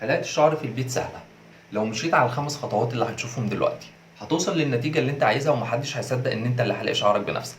حلاقة الشعر في البيت سهله. لو مشيت على ال5 خطوات اللي هتشوفهم دلوقتي هتوصل للنتيجه اللي انت عايزها، ومحدش هيصدق ان انت اللي حالق شعرك بنفسك.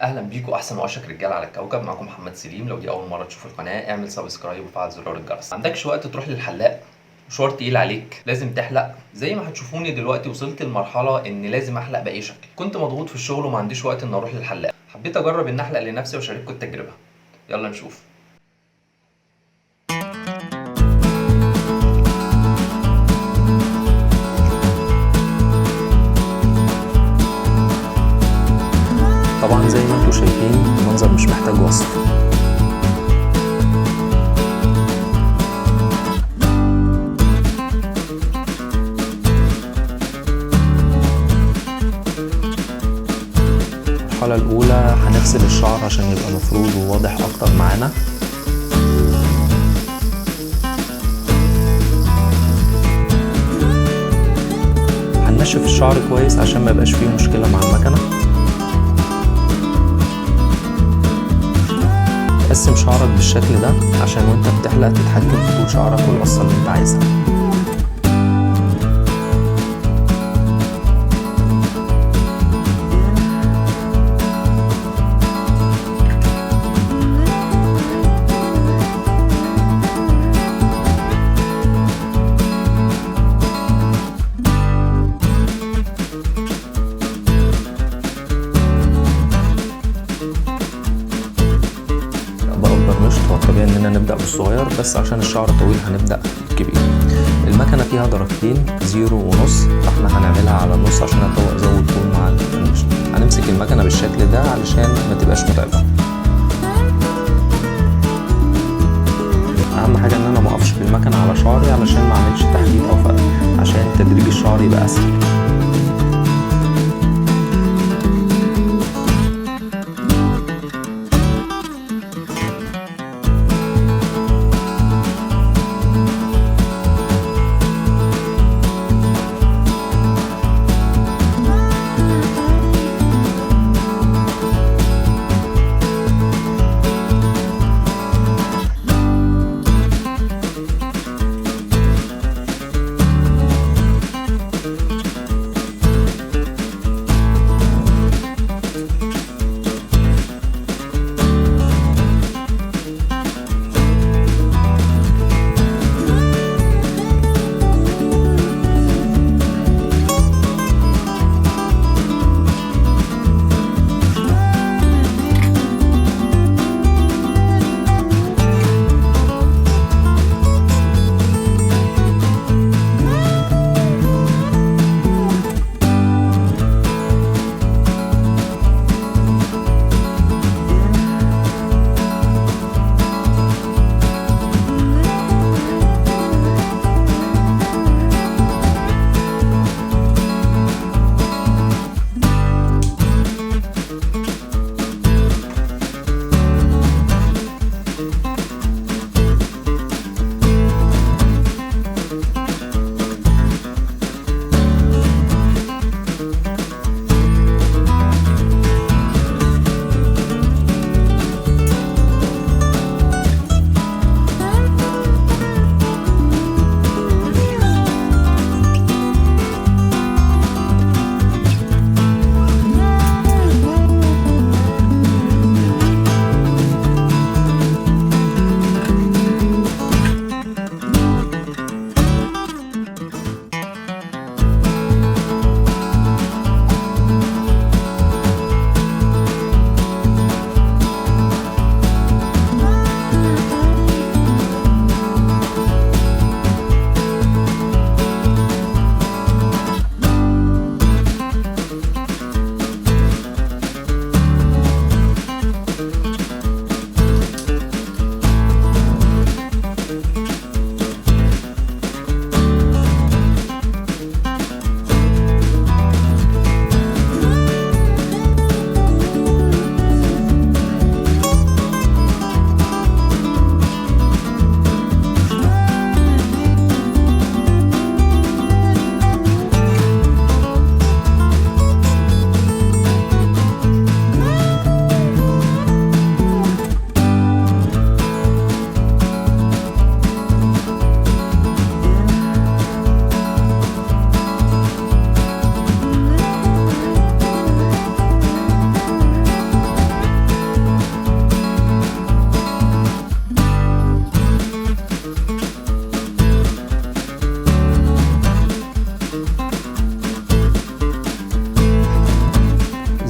اهلا بيكم احسن واشك رجال على الكوكب. معاكم محمد سليم. لو دي اول مره تشوف القناه اعمل سبسكرايب وفعل زرار الجرس. عندكش وقت تروح للحلاق؟ مشوار تقيل عليك، لازم تحلق. زي ما هتشوفوني دلوقتي وصلت لمرحله ان لازم احلق باي شكل. كنت مضغوط في الشغل وما عنديش وقت ان اروح للحلاق، حبيت اجرب ان احلق لنفسي واشارككم التجربه. يلا نشوف. طبعا زي ما انتم شايفين المنظر مش محتاج وصف. المرحلة الأولى هنغسل الشعر عشان يبقى مفرود وواضح أكتر معانا. هننشف الشعر كويس عشان ما يبقاش فيه مشكلة مع المكنة. قسم شعرك بالشكل ده عشان وانت بتحلق تتحكم في طول شعرك والقصة اللي انت عايزها. هو طبيعي اننا نبدأ بالصغير، بس عشان الشعر طويل هنبدأ بالكبير. المكنة فيها درجتين 0 ونص، فاحنا هنعملها على النص عشان ازود طول مع المشط. هنمسك المكنة بالشكل ده علشان ما تبقاش متعبة. اهم حاجة ان انا ما اقفش بالمكنة على شعري علشان ما اعملش تحديد او فرق، عشان تدريج الشعر يبقى اسهل.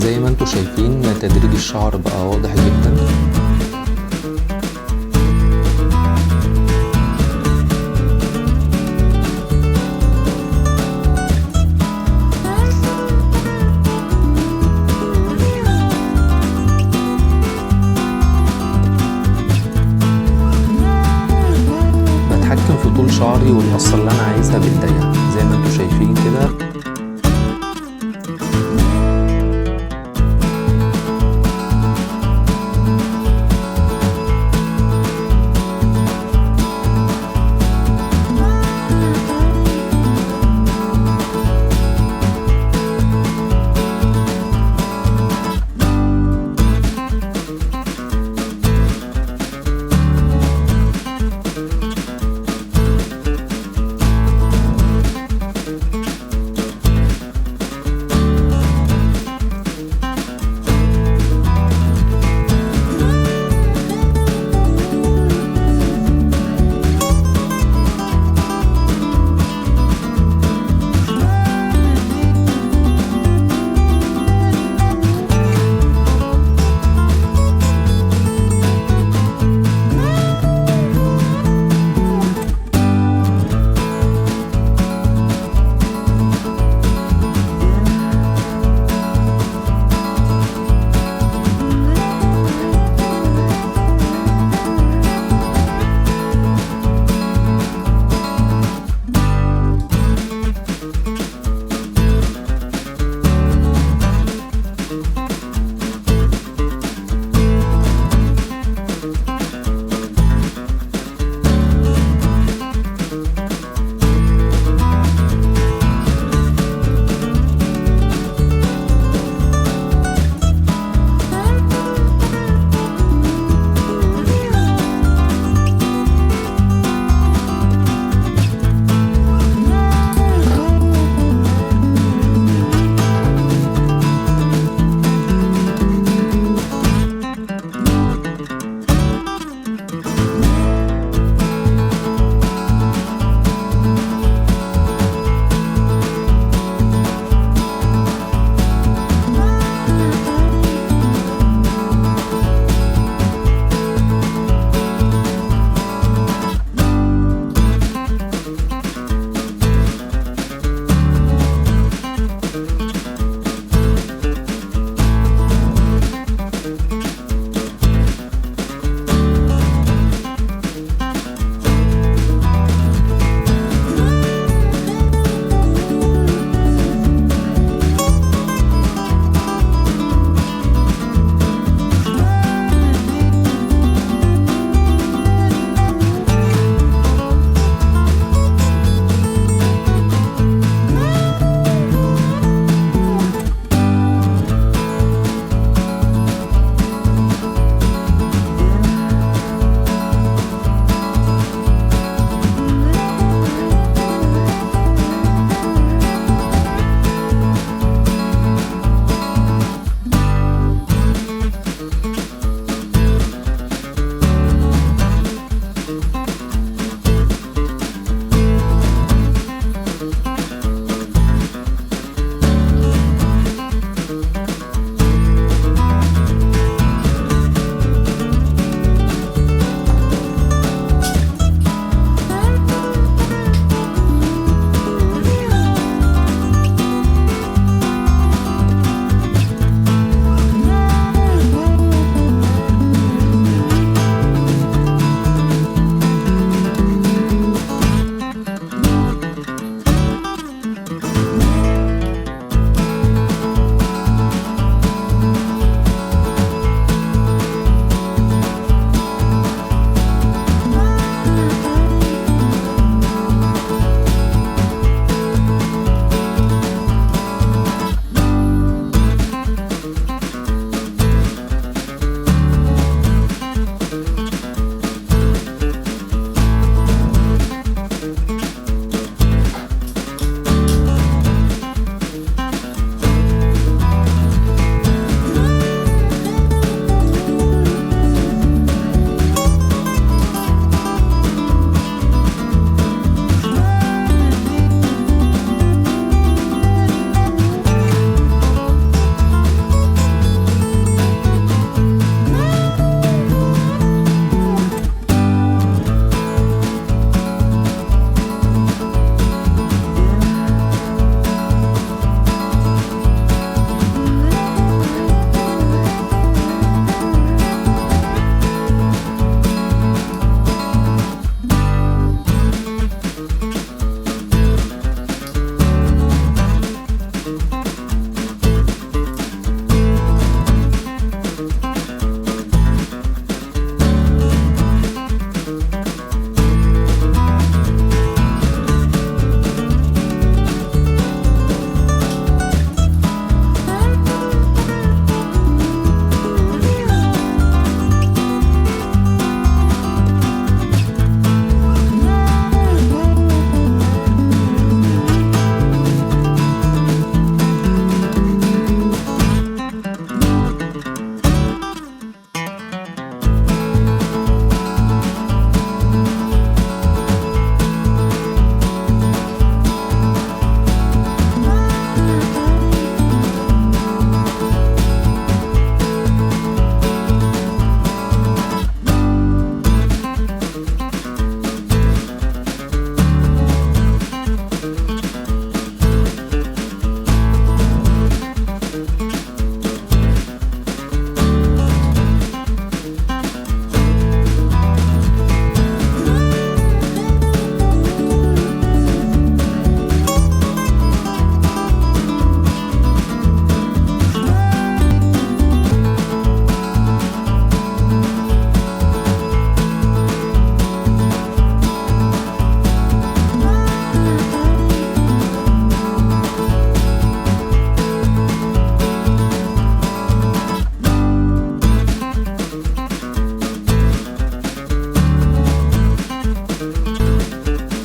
زي ما انتوا شايفين تدريج الشعر بقى واضح جدا. بتحكم في طول شعري والقصة اللي انا عايزها